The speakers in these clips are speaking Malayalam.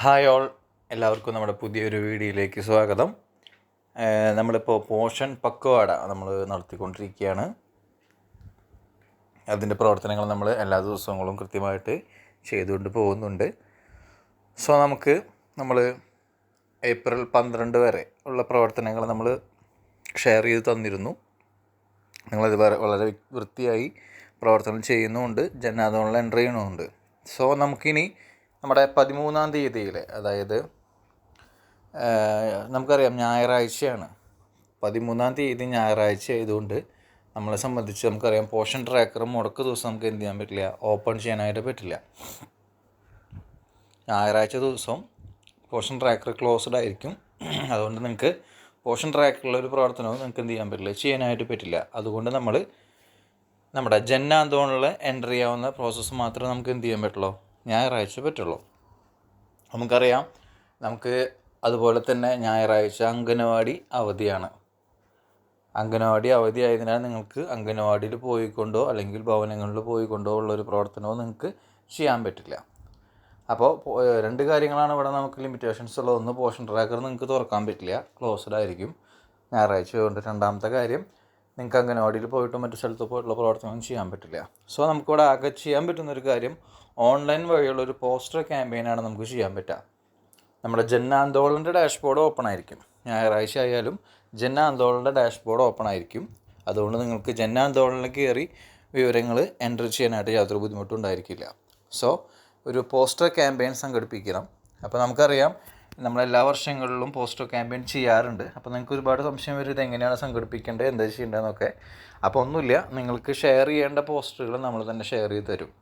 ഹായ് ഓൾ, എല്ലാവർക്കും നമ്മുടെ പുതിയൊരു വീഡിയോയിലേക്ക് സ്വാഗതം. നമ്മളിപ്പോൾ പോഷൻ പക്വാട നമ്മൾ നടത്തിക്കൊണ്ടിരിക്കുകയാണ്. അതിൻ്റെ പ്രവർത്തനങ്ങൾ നമ്മൾ എല്ലാ ദിവസങ്ങളും കൃത്യമായിട്ട് ചെയ്തുകൊണ്ട് പോകുന്നുണ്ട്. സോ നമ്മൾ ഏപ്രിൽ 12 വരെ ഉള്ള പ്രവർത്തനങ്ങൾ നമ്മൾ ഷെയർ ചെയ്ത് തന്നിരുന്നു. നിങ്ങളത് വളരെ വൃത്തിയായി പ്രവർത്തനം ചെയ്യുന്നുമുണ്ട്, ജനാദോണിൽ എൻ്റർ ചെയ്യണമുണ്ട്. സോ നമുക്കിനി നമ്മുടെ 13-ാം തീയതിയിൽ, അതായത് നമുക്കറിയാം ഞായറാഴ്ചയാണ്, 13-ാം തീയതി ഞായറാഴ്ച ആയതുകൊണ്ട് നമ്മളെ സംബന്ധിച്ച് നമുക്കറിയാം പോഷൻ ട്രാക്കർ മുടക്ക് ദിവസം നമുക്ക് എന്ത് ചെയ്യാൻ പറ്റില്ല, ഓപ്പൺ ചെയ്യാനായിട്ട് പറ്റില്ല. ഞായറാഴ്ച ദിവസം പോഷൻ ട്രാക്കർ ക്ലോസ്ഡ് ആയിരിക്കും. അതുകൊണ്ട് നിങ്ങൾക്ക് പോഷൻ ട്രാക്കറിലൊരു പ്രവർത്തനവും നിങ്ങൾക്ക് എന്ത് ചെയ്യാൻ പറ്റില്ല, ചെയ്യാനായിട്ട് പറ്റില്ല. അതുകൊണ്ട് നമ്മൾ നമ്മുടെ ജനാദോണിൽ എൻ്റർ ചെയ്യാവുന്ന പ്രോസസ്സ് മാത്രമേ നമുക്ക് എന്ത് ചെയ്യാൻ പറ്റുള്ളൂ, ഞായറാഴ്ച പറ്റുള്ളൂ. നമുക്കറിയാം, നമുക്ക് അതുപോലെ തന്നെ ഞായറാഴ്ച അംഗനവാടി അവധിയാണ്. അംഗനവാടി അവധി ആയതിനാൽ നിങ്ങൾക്ക് അംഗനവാടിയിൽ പോയിക്കൊണ്ടോ അല്ലെങ്കിൽ ഭവനങ്ങളിൽ പോയിക്കൊണ്ടോ ഉള്ളൊരു പ്രവർത്തനവും നിങ്ങൾക്ക് ചെയ്യാൻ പറ്റില്ല. അപ്പോൾ രണ്ട് കാര്യങ്ങളാണ് ഇവിടെ നമുക്ക് ലിമിറ്റേഷൻസ് ഉള്ളത്. ഒന്ന്, പോഷൻ ട്രാക്കർ നിങ്ങൾക്ക് തുറക്കാൻ പറ്റില്ല, ക്ലോസ്ഡ് ആയിരിക്കും ഞായറാഴ്ച കൊണ്ട്. രണ്ടാമത്തെ കാര്യം, നിങ്ങൾക്ക് അംഗനവാടിയിൽ പോയിട്ടും മറ്റു സ്ഥലത്ത് പോയിട്ടുള്ള പ്രവർത്തനം ചെയ്യാൻ പറ്റില്ല. സോ നമുക്കിവിടെ ആകെ ചെയ്യാൻ പറ്റുന്നൊരു കാര്യം, ഓൺലൈൻ വഴിയുള്ളൊരു പോസ്റ്റർ ക്യാമ്പയിനാണ് നമുക്ക് ചെയ്യാൻ പറ്റുക. നമ്മുടെ ജനാന്തോളൻ്റെ ഡാഷ്ബോർഡ് ഓപ്പൺ ആയിരിക്കും. ഞായറാഴ്ച ആയാലും ജനാന്തോളൻ്റെ ഡാഷ്ബോർഡ് ഓപ്പൺ ആയിരിക്കും. അതുകൊണ്ട് നിങ്ങൾക്ക് ജനാന്തോളനിൽ കയറി വിവരങ്ങൾ എൻ്റർ ചെയ്യാനായിട്ട് യാതൊരു ബുദ്ധിമുട്ടും ഉണ്ടായിരിക്കില്ല. സോ ഒരു പോസ്റ്റർ ക്യാമ്പയിൻ സംഘടിപ്പിക്കണം. അപ്പോൾ നമുക്കറിയാം, നമ്മളെല്ലാ വർഷങ്ങളിലും പോസ്റ്റർ ക്യാമ്പയിൻ ചെയ്യാറുണ്ട്. അപ്പോൾ നിങ്ങൾക്ക് ഒരുപാട് സംശയം വരും, ഇതെങ്ങനെയാണ് സംഘടിപ്പിക്കേണ്ടത്, എന്താ ചെയ്യേണ്ടതെന്നൊക്കെ. അപ്പോൾ ഒന്നുമില്ല, നിങ്ങൾക്ക് ഷെയർ ചെയ്യേണ്ട പോസ്റ്ററുകൾ നമ്മൾ തന്നെ ഷെയർ ചെയ്ത് തരും.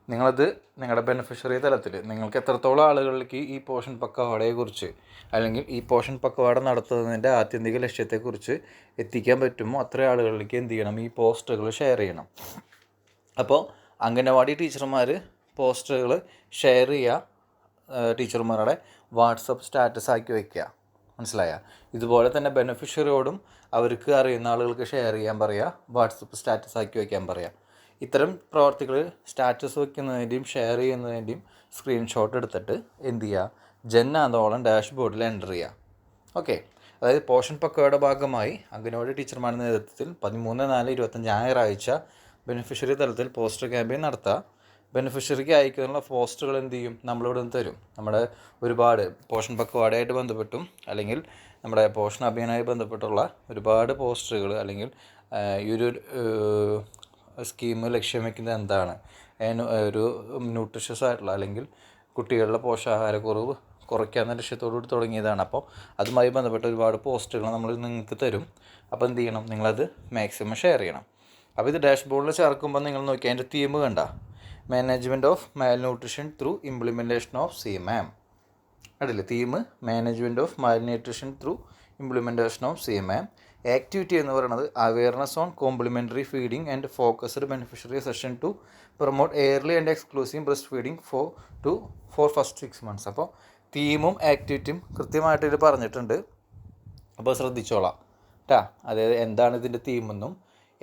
നിങ്ങളത് നിങ്ങളുടെ ബെനിഫിഷ്യറി തലത്തിൽ നിങ്ങൾക്ക് എത്രത്തോളം ആളുകളിലേക്ക് ഈ പോഷൻ പക്വാടയെക്കുറിച്ച് അല്ലെങ്കിൽ ഈ പോഷൻ പക്വാട നടത്തുന്നതിൻ്റെ ആത്യന്തിക ലക്ഷ്യത്തെക്കുറിച്ച് എത്തിക്കാൻ പറ്റുമോ അത്ര ആളുകളിലേക്ക് എന്ത് ചെയ്യണം, ഈ പോസ്റ്ററുകൾ ഷെയർ ചെയ്യണം. അപ്പോൾ അംഗനവാടി ടീച്ചർമാർ പോസ്റ്ററുകൾ ഷെയർ ചെയ്യുക, ടീച്ചർമാരുടെ വാട്സപ്പ് സ്റ്റാറ്റസ് ആക്കി വയ്ക്കുക. മനസ്സിലായ? ഇതുപോലെ തന്നെ ബെനിഫിഷ്യറിയോടും അവർക്ക് അറിയുന്ന ആളുകൾക്ക് ഷെയർ ചെയ്യാൻ പറയുക, വാട്സപ്പ് സ്റ്റാറ്റസ് ആക്കി വയ്ക്കാൻ പറയുക. ഇത്തരം പ്രവർത്തികൾ സ്റ്റാറ്റസ് വയ്ക്കുന്നതിൻ്റെയും ഷെയർ ചെയ്യുന്നതിൻ്റെയും സ്ക്രീൻഷോട്ട് എടുത്തിട്ട് എന്ത് ചെയ്യുക, ജനാന്തോളൻ ഡാഷ്ബോർഡിൽ എൻ്റർ ചെയ്യുക. ഓക്കെ. അതായത് പോഷൻ പക്വയുടെ ഭാഗമായി അംഗനവാടി ടീച്ചർമാരുടെ നേതൃത്വത്തിൽ 13/4/25 ഞായറാഴ്ച ബെനിഫിഷ്യറി തലത്തിൽ പോസ്റ്റർ ക്യാമ്പയിൻ നടത്തുക. ബെനിഫിഷ്യറിക്ക് അയക്കാനുള്ള പോസ്റ്ററുകൾ എന്ത് ചെയ്യും, നമ്മളിവിടെ നിന്ന് തരും. നമ്മുടെ ഒരുപാട് പോഷൻ പക്വാടയായിട്ട് ബന്ധപ്പെട്ടും അല്ലെങ്കിൽ നമ്മുടെ പോഷൻ അഭിയാനുമായി ബന്ധപ്പെട്ടുള്ള ഒരുപാട് പോസ്റ്ററുകൾ, അല്ലെങ്കിൽ ഈ ഒരു സ്കീം ലക്ഷ്യം വയ്ക്കുന്നത് എന്താണ്, ഒരു ന്യൂട്രീഷ്യസ് ആയിട്ടുള്ള അല്ലെങ്കിൽ കുട്ടികളുടെ പോഷകാഹാരക്കുറവ് കുറയ്ക്കാവുന്ന ലക്ഷ്യത്തോടുകൂടി തുടങ്ങിയതാണ്. അപ്പോൾ അതുമായി ബന്ധപ്പെട്ട ഒരുപാട് പോസ്റ്റുകൾ നമ്മൾ നിങ്ങൾക്ക് തരും. അപ്പോൾ എന്ത് ചെയ്യണം, നിങ്ങളത് മാക്സിമം ഷെയർ ചെയ്യണം. അപ്പോൾ ഇത് ഡാഷ്ബോർഡിൽ ചേർക്കുമ്പോൾ നിങ്ങൾ നോക്കി അതിൻ്റെ തീം കണ്ട, management of malnutrition through implementation of CMAM. അതില്ലേ theme, management of malnutrition through implementation of CMAM. Activity എന്ന് പറയുന്നത് awareness on complementary feeding and focused beneficiary session to promote early and exclusive breastfeeding for first 6 months. അപ്പോൾ തീമും ആക്ടിവിറ്റിയും കൃത്യമായിട്ട് ഇത് പറഞ്ഞിട്ടുണ്ട്. അപ്പോൾ ശ്രദ്ധിച്ചോളാം കേട്ടാ. അതായത് എന്താണ് ഇതിൻ്റെ തീമെന്നും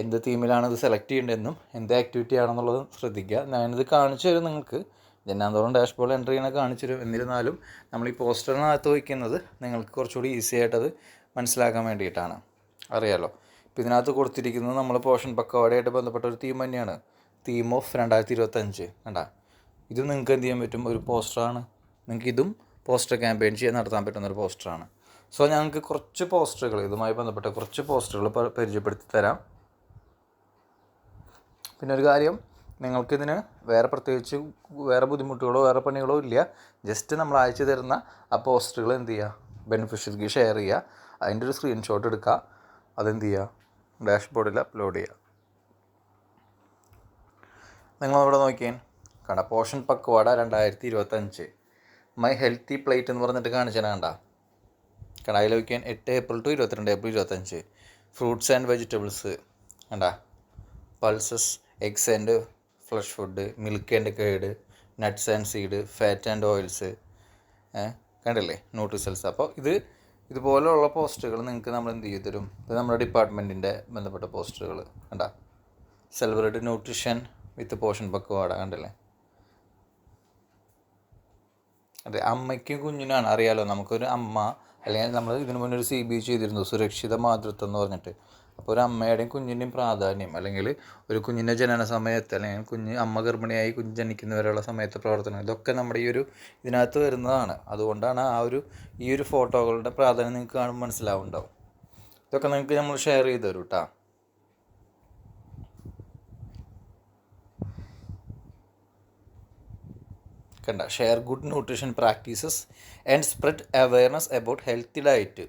എന്ത് തീമിലാണ് ഇത് സെലക്ട് ചെയ്യേണ്ടതെന്നും എന്ത് ആക്ടിവിറ്റി ആണെന്നുള്ളത് ശ്രദ്ധിക്കുക. ഞാനിത് കാണിച്ചു തരും നിങ്ങൾക്ക്, ജനാന്തോളം ഡാഷ്ബോർഡ് എൻ്റർ ചെയ്യണ കാണിച്ചു തരും. എന്നിരുന്നാലും നമ്മൾ ഈ പോസ്റ്ററിനകത്ത് വയ്ക്കുന്നത് നിങ്ങൾക്ക് കുറച്ചുകൂടി ഈസി ആയിട്ടത് മനസ്സിലാക്കാൻ വേണ്ടിയിട്ടാണ്. അറിയാമല്ലോ, ഇപ്പോൾ ഇതിനകത്ത് കൊടുത്തിരിക്കുന്നത് നമ്മൾ പോഷൻ പക്വാടയായിട്ട് ബന്ധപ്പെട്ട ഒരു തീം തന്നെയാണ്, തീം ഓഫ് 2025. കണ്ടാ, ഇത് നിങ്ങൾക്ക് എന്ത് ചെയ്യാൻ പറ്റും, ഒരു പോസ്റ്ററാണ്. നിങ്ങൾക്ക് ഇതും പോസ്റ്റർ ക്യാമ്പയിൻ ചെയ്യാൻ നടത്താൻ പറ്റുന്നൊരു പോസ്റ്ററാണ്. സോ ഞങ്ങൾക്ക് കുറച്ച് പോസ്റ്ററുകൾ, ഇതുമായി ബന്ധപ്പെട്ട കുറച്ച് പോസ്റ്ററുകൾ പരിചയപ്പെടുത്തി തരാം. പിന്നെ ഒരു കാര്യം, നിങ്ങൾക്കിതിന് പ്രത്യേകിച്ച് വേറെ ബുദ്ധിമുട്ടുകളോ വേറെ പണികളോ ഇല്ല. ജസ്റ്റ് നമ്മൾ അയച്ചു തരുന്ന ആ പോസ്റ്ററുകൾ എന്ത് ചെയ്യുക, ബെനിഫിഷ്യറിക്ക് ഷെയർ ചെയ്യുക, അതിൻ്റെ ഒരു സ്ക്രീൻഷോട്ട് എടുക്കുക, അതെന്ത് ചെയ്യുക, ഡാഷ്ബോർഡിൽ അപ്ലോഡ് ചെയ്യുക. നിങ്ങളിവിടെ നോക്കിയാൽ കാണാം, Poshan Pakhwada 2025 my healthy plate എന്ന് പറഞ്ഞിട്ട് കാണിച്ചാൽ കണ്ട അതിൽ നോക്കിയാൽ 8 April to 22 April 2025 fruits and vegetables കണ്ട, pulses, eggs and flesh food, milk and curd, nuts and seed, fat and oils, കണ്ടില്ലേ, ന്യൂട്രിസൽസ്. അപ്പോൾ ഇതുപോലെയുള്ള പോസ്റ്ററുകൾ നിങ്ങൾക്ക് നമ്മൾ എന്ത് ചെയ്തു തരും, ഇത് നമ്മുടെ ഡിപ്പാർട്ട്മെൻറ്റിൻ്റെ ബന്ധപ്പെട്ട പോസ്റ്ററുകൾ കണ്ട, സെലിബ്രേറ്റ് ന്യൂട്രീഷൻ വിത്ത് പോഷൻ പക്വാട, കണ്ടില്ലേ. അതെ, അമ്മയ്ക്കും കുഞ്ഞിനാണ് അറിയാലോ. നമുക്കൊരു അമ്മ, അല്ലെങ്കിൽ നമ്മൾ ഇതിനു മുന്നേ ഒരു CB ചെയ്തിരുന്നു, സുരക്ഷിത മാതൃത്വം എന്ന് പറഞ്ഞിട്ട്. അപ്പോൾ ഒരു അമ്മയുടെയും കുഞ്ഞിൻ്റെയും പ്രാധാന്യം, അല്ലെങ്കിൽ ഒരു കുഞ്ഞിൻ്റെ ജനന സമയത്ത്, അല്ലെങ്കിൽ അമ്മ ഗർഭിണിയായി കുഞ്ഞ് ജനിക്കുന്നവരെയുള്ള സമയത്ത് പ്രവർത്തനം, ഇതൊക്കെ നമ്മുടെ ഈ ഒരു ഇതിനകത്ത് വരുന്നതാണ്. അതുകൊണ്ടാണ് ഈ ഒരു ഫോട്ടോകളുടെ പ്രാധാന്യം നിങ്ങൾക്ക് കാണുമ്പോൾ മനസ്സിലാവുന്നുണ്ടാവും. ഇതൊക്കെ നിങ്ങൾക്ക് നമ്മൾ ഷെയർ ചെയ്ത് തരും കേട്ടോ. കണ്ട, share good nutrition practices and spread awareness about healthy diet.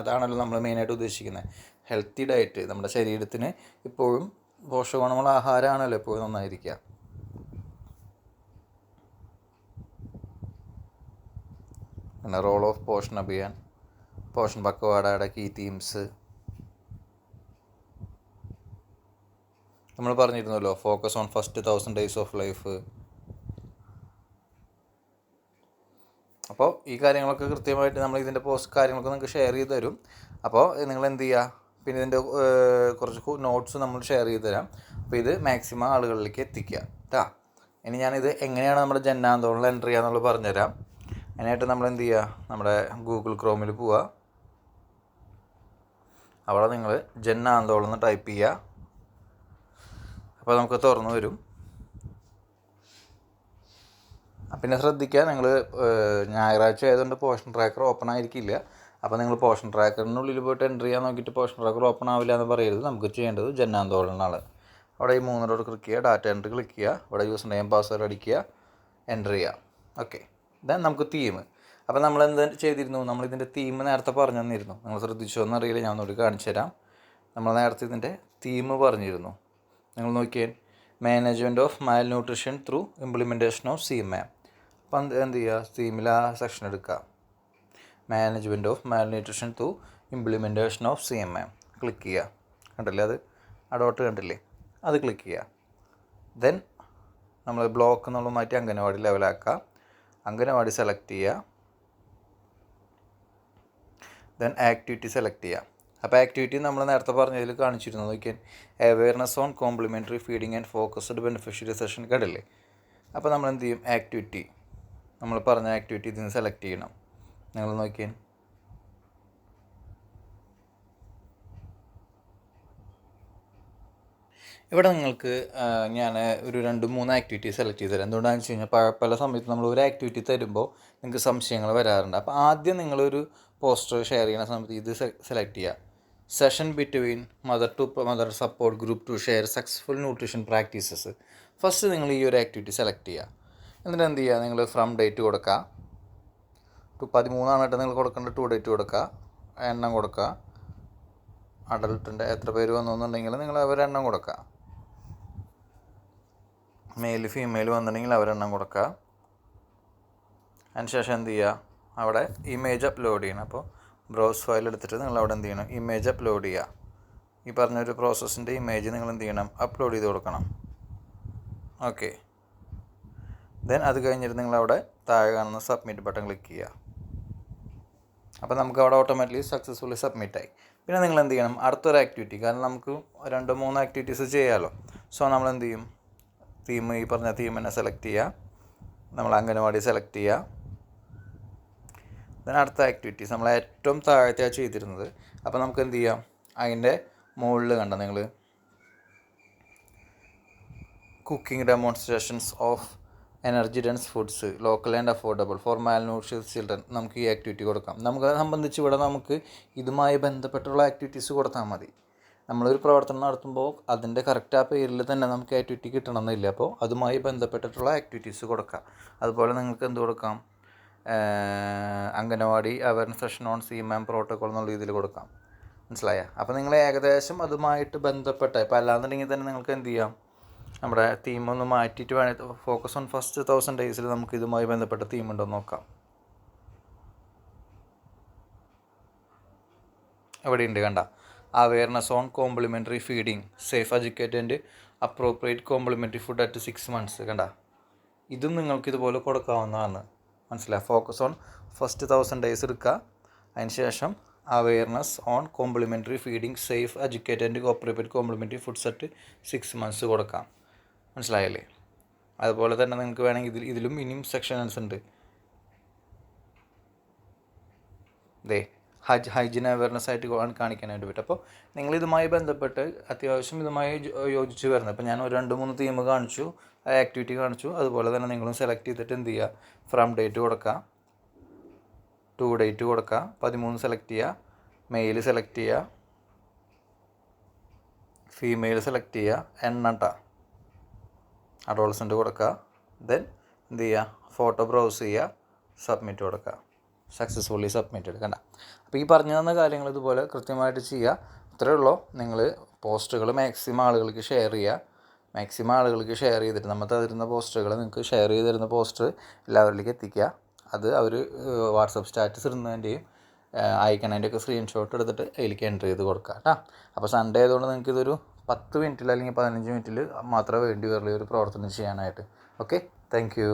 അതാണല്ലോ നമ്മൾ മെയിനായിട്ട് ഉദ്ദേശിക്കുന്നത്. ഹെൽത്തി ഡയറ്റ്, നമ്മുടെ ശരീരത്തിന് എപ്പോഴും പോഷകഗുണമുള്ള ആഹാരമാണല്ലോ എപ്പോഴും നന്നായിരിക്കുക. പിന്നെ റോൾ ഓഫ് പോഷൺ അഭിയാൻ, പോഷൺ പക്വാഡയുടെ കീ തീംസ് നമ്മൾ പറഞ്ഞിരുന്നല്ലോ. Focus on first 1000 days of life. അപ്പോൾ ഈ കാര്യങ്ങളൊക്കെ കൃത്യമായിട്ട് നമ്മൾ ഇതിൻ്റെ കാര്യങ്ങളൊക്കെ നിങ്ങൾക്ക് ഷെയർ ചെയ്ത് തരും. അപ്പോൾ നിങ്ങൾ എന്ത് ചെയ്യുക, പിന്നെ ഇതിൻ്റെ കുറച്ച് നോട്ട്സ് നമ്മൾ ഷെയർ ചെയ്ത് തരാം. അപ്പോൾ ഇത് മാക്സിമം ആളുകളിലേക്ക് എത്തിക്കുക കേട്ടോ. ഇനി ഞാനിത് എങ്ങനെയാണ് നമ്മുടെ ജൻ ആന്തോളനിൽ എൻ്റർ ചെയ്യുക എന്നുള്ളത് പറഞ്ഞുതരാം. അതിനായിട്ട് നമ്മൾ എന്ത് ചെയ്യുക, നമ്മുടെ ഗൂഗിൾ ക്രോമിൽ പോവുക. അവിടെ നിങ്ങൾ ജൻ ആന്തോളൻ എന്ന് ടൈപ്പ് ചെയ്യുക. അപ്പോൾ നമുക്ക് തുറന്നു വരും. പിന്നെ ശ്രദ്ധിക്കുക, നിങ്ങൾ ഞായറാഴ്ച ആയതുകൊണ്ട് പോഷൻ ട്രാക്കർ ഓപ്പൺ ആയിരിക്കില്ല. അപ്പോൾ നിങ്ങൾ പോഷൻ ട്രാക്കറിനുള്ളിൽ പോയിട്ട് എൻ്റർ ചെയ്യാൻ നോക്കിയിട്ട് പോഷൻ ട്രാക്കർ ഓപ്പൺ ആവില്ല എന്ന് പറയരുത്. നമുക്ക് ചെയ്യേണ്ടത് ജൻ ആന്തോളനാണ്. അവിടെ ഈ 3 ക്ലിക്ക് ചെയ്യുക, ഡാറ്റ എൻട്രി ക്ലിക്ക് ചെയ്യുക, അവിടെ യൂസർ നെയിം പാസ്വേഡ് അടിക്കുക, എൻ്റർ ചെയ്യുക. ഓക്കെ, ദെൻ നമുക്ക് തീം. അപ്പോൾ നമ്മൾ എന്ത് ചെയ്തിരുന്നു, നമ്മളിതിൻ്റെ തീം നേരത്തെ പറഞ്ഞു തന്നിരുന്നു. നിങ്ങൾ ശ്രദ്ധിച്ചോ എന്നറിയില്ല, ഞാൻ ഒന്നുകൂടി കാണിച്ചു തരാം. നമ്മൾ നേരത്തെ ഇതിൻ്റെ തീം പറഞ്ഞിരുന്നു. നിങ്ങൾ നോക്കിയാൽ management of malnutrition through implementation of CMAM. അപ്പം എന്ത് ചെയ്യുക, തീമിൽ ആ സെക്ഷൻ എടുക്കുക, management of malnutrition through implementation of CMAM click ചെയ്യുക. കണ്ടില്ലേ, അത് ആ ഡോട്ട് കണ്ടില്ലേ, അത് ക്ലിക്ക് ചെയ്യുക. ദെൻ നമ്മൾ ബ്ലോക്ക് എന്നുള്ള മാറ്റി അംഗനവാടി ലെവലാക്കുക. അംഗനവാടി സെലക്ട് ചെയ്യുക. ദെൻ ആക്ടിവിറ്റി സെലക്ട് ചെയ്യുക. അപ്പോൾ ആക്ടിവിറ്റി നമ്മൾ നേരത്തെ പറഞ്ഞതിൽ കാണിച്ചിരുന്നു. നോക്കിയാൽ awareness on complementary feeding and focused beneficiary session കണ്ടില്ലേ. അപ്പോൾ നമ്മൾ എന്ത് ചെയ്യും, ആക്ടിവിറ്റി, നമ്മൾ പറഞ്ഞ ആക്ടിവിറ്റി ഇതിൽ നിന്ന് സെലക്ട് ചെയ്യണം. നിങ്ങൾ നോക്കിയാൽ ഇവിടെ നിങ്ങൾക്ക് ഞാൻ ഒരു 2-3 ആക്ടിവിറ്റി സെലക്ട് ചെയ്ത് തരാം. എന്തുകൊണ്ടാണെന്ന് വെച്ച് കഴിഞ്ഞാൽ പല സമയത്ത് നമ്മൾ ഒരു ആക്ടിവിറ്റി തരുമ്പോൾ നിങ്ങൾക്ക് സംശയങ്ങൾ വരാറുണ്ട്. അപ്പോൾ ആദ്യം നിങ്ങളൊരു പോസ്റ്റർ ഷെയർ ചെയ്യുന്ന സമയത്ത് ഇത് സെലക്ട് ചെയ്യുക. Session between mother to mother support group to share successful nutrition practices. First നിങ്ങൾ ഈ ഒരു ആക്ടിവിറ്റി സെലക്ട് ചെയ്യുക. എന്നിട്ട് എന്ത് ചെയ്യുക, നിങ്ങൾ ഫ്രം ഡേറ്റ് കൊടുക്കുക. 13 നിങ്ങൾ കൊടുക്കേണ്ട 2 ഡേറ്റ് കൊടുക്കുക, എണ്ണം കൊടുക്കുക. അഡൽട്ടിൻ്റെ എത്ര പേര് വന്നുവെന്നുണ്ടെങ്കിൽ നിങ്ങൾ അവരെണ്ണം കൊടുക്കുക. മെയിൽ ഫീമെയിൽ വന്നിട്ടുണ്ടെങ്കിൽ അവരെണ്ണം കൊടുക്കുക. അതിനുശേഷം എന്ത് ചെയ്യുക, അവിടെ ഇമേജ് അപ്ലോഡ് ചെയ്യണം. അപ്പോൾ ബ്രൗസ് ഫയൽ എടുത്തിട്ട് നിങ്ങൾ അവിടെ എന്ത് ചെയ്യണം, ഇമേജ് അപ്ലോഡ് ചെയ്യുക. ഈ പറഞ്ഞൊരു പ്രോസസ്സിൻ്റെ ഇമേജ് നിങ്ങൾ എന്ത് ചെയ്യണം, അപ്ലോഡ് ചെയ്ത് കൊടുക്കണം. ഓക്കെ, ദെൻ അത് കഴിഞ്ഞിട്ട് നിങ്ങളവിടെ താഴെ കാണുന്ന സബ്മിറ്റ് ബട്ടൺ ക്ലിക്ക് ചെയ്യുക. അപ്പോൾ നമുക്ക് അവിടെ ഓട്ടോമാറ്റിക്കലി സക്സസ്ഫുള്ളി സബ്മിറ്റായി. പിന്നെ നിങ്ങൾ എന്ത് ചെയ്യണം, അടുത്തൊരു ആക്ടിവിറ്റി, കാരണം നമുക്ക് 2-3 ആക്ടിവിറ്റീസ് ചെയ്യാമല്ലോ. സോ നമ്മൾ എന്ത് ചെയ്യും, ഈ പറഞ്ഞ തീം തന്നെ സെലക്ട് ചെയ്യുക. നമ്മൾ അംഗനവാടി സെലക്ട് ചെയ്യുക. ദെൻ അടുത്ത ആക്ടിവിറ്റീസ് നമ്മൾ ഏറ്റവും താഴത്തെയാണ് ചെയ്തിരുന്നത്. അപ്പോൾ നമുക്ക് എന്ത് ചെയ്യാം, അതിൻ്റെ മുകളിൽ കണ്ട നിങ്ങൾ cooking demonstrations of energy dense foods local and affordable for malnutritious children. നമുക്ക് ഈ ആക്ടിവിറ്റി കൊടുക്കാം. നമുക്കത് സംബന്ധിച്ച് ഇവിടെ നമുക്ക് ഇതുമായി ബന്ധപ്പെട്ടുള്ള ആക്ടിവിറ്റീസ് കൊടുത്താൽ മതി. നമ്മളൊരു പ്രവർത്തനം നടത്തുമ്പോൾ അതിൻ്റെ കറക്റ്റ് ആ പേരിൽ തന്നെ നമുക്ക് ആക്ടിവിറ്റി കിട്ടണമെന്നില്ല. അപ്പോൾ അതുമായി ബന്ധപ്പെട്ടിട്ടുള്ള ആക്ടിവിറ്റീസ് കൊടുക്കാം. അതുപോലെ നിങ്ങൾക്ക് എന്ത് കൊടുക്കാം, anganwadi awareness session on CMAM protocol എന്നുള്ള രീതിയിൽ കൊടുക്കാം. മനസ്സിലായ? അപ്പോൾ നിങ്ങൾ ഏകദേശം അതുമായിട്ട് ബന്ധപ്പെട്ട, ഇപ്പോൾ അല്ലാന്നുണ്ടെങ്കിൽ തന്നെ നിങ്ങൾക്ക് എന്ത് ചെയ്യാം, നമ്മുടെ തീമൊന്ന് മാറ്റിയിട്ട് വേണമെങ്കിൽ ഫോക്കസ് ഓൺ ഫസ്റ്റ് 1000 days നമുക്ക് ഇതുമായി ബന്ധപ്പെട്ട തീമുണ്ടോ നോക്കാം. എവിടെയുണ്ട് കണ്ട, awareness on complementary feeding, safe educate and appropriate complementary food at 6 months കണ്ട. ഇതും നിങ്ങൾക്ക് ഇതുപോലെ കൊടുക്കാവുന്നതാണ്. മനസ്സിലായി? ഫോക്കസ് ഓൺ ഫസ്റ്റ് 1000 days എടുക്കുക. അതിന് ശേഷം awareness on complementary feeding, safe educate and appropriate complementary foods at 6 months കൊടുക്കാം. മനസ്സിലായല്ലേ? അതുപോലെ തന്നെ നിങ്ങൾക്ക് വേണമെങ്കിൽ ഇതിലും ഇനിയും സെക്ഷൻസ് ഉണ്ട്. ദേ ഹൈജീൻ അവയർനെസ് ആയിട്ട് കാണിക്കാനായിട്ട് പറ്റും. അപ്പോൾ നിങ്ങളിതുമായി ബന്ധപ്പെട്ട് അത്യാവശ്യം ഇതുമായി യോജിച്ച് വരുന്നത്, ഇപ്പോൾ ഞാൻ ഒരു 2-3 തീം കാണിച്ചു, ആക്ടിവിറ്റി കാണിച്ചു, അതുപോലെ തന്നെ നിങ്ങളും സെലക്ട് ചെയ്തിട്ട് എന്ത് ചെയ്യുക, ഫ്രം ഡേറ്റ് കൊടുക്കുക, ടു ഡേറ്റ് കൊടുക്കുക, 13 സെലക്ട് ചെയ്യുക, മെയിൽ സെലക്ട് ചെയ്യുക, ഫീമെയിൽ സെലക്ട് ചെയ്യുക, എണ്ണട്ട അഡോളസൻ്റ് കൊടുക്കുക, ദെൻ എന്ത് ചെയ്യുക, ഫോട്ടോ ബ്രൗസ് ചെയ്യുക, സബ്മിറ്റ് കൊടുക്കുക, സക്സസ്ഫുള്ളി സബ്മിറ്റഡ്. കണ്ട. അപ്പോൾ ഈ പറഞ്ഞു തന്ന കാര്യങ്ങൾ ഇതുപോലെ കൃത്യമായിട്ട് ചെയ്യുക. ഇത്രയേ ഉള്ളൂ. നിങ്ങൾ പോസ്റ്റുകൾ മാക്സിമം ആളുകൾക്ക് ഷെയർ ചെയ്യുക. മാക്സിമം ആളുകൾക്ക് ഷെയർ ചെയ്തിട്ട് നമ്മൾ തരുന്ന പോസ്റ്റുകൾ നിങ്ങൾക്ക് ഷെയർ ചെയ്ത് തരുന്ന പോസ്റ്റർ എല്ലാവരിലേക്ക് എത്തിക്കുക. അത് അവർ വാട്സപ്പ് സ്റ്റാറ്റസ് ഇടുന്നതിൻ്റെയും അയക്കണതിൻ്റെയൊക്കെ സ്ക്രീൻഷോട്ട് എടുത്തിട്ട് അതിലേക്ക് എൻ്റർ ചെയ്ത് കൊടുക്കുക കേട്ടോ. അപ്പോൾ സൺഡേ ആയതുകൊണ്ട് നിങ്ങൾക്ക് ഇതൊരു 10 മിനിറ്റിൽ അല്ലെങ്കിൽ 15 മിനിറ്റിൽ മാത്രമേ വേണ്ടി വരുള്ളൂ ഒരു പ്രവർത്തനം ചെയ്യാനായിട്ട്. Okay, thank you.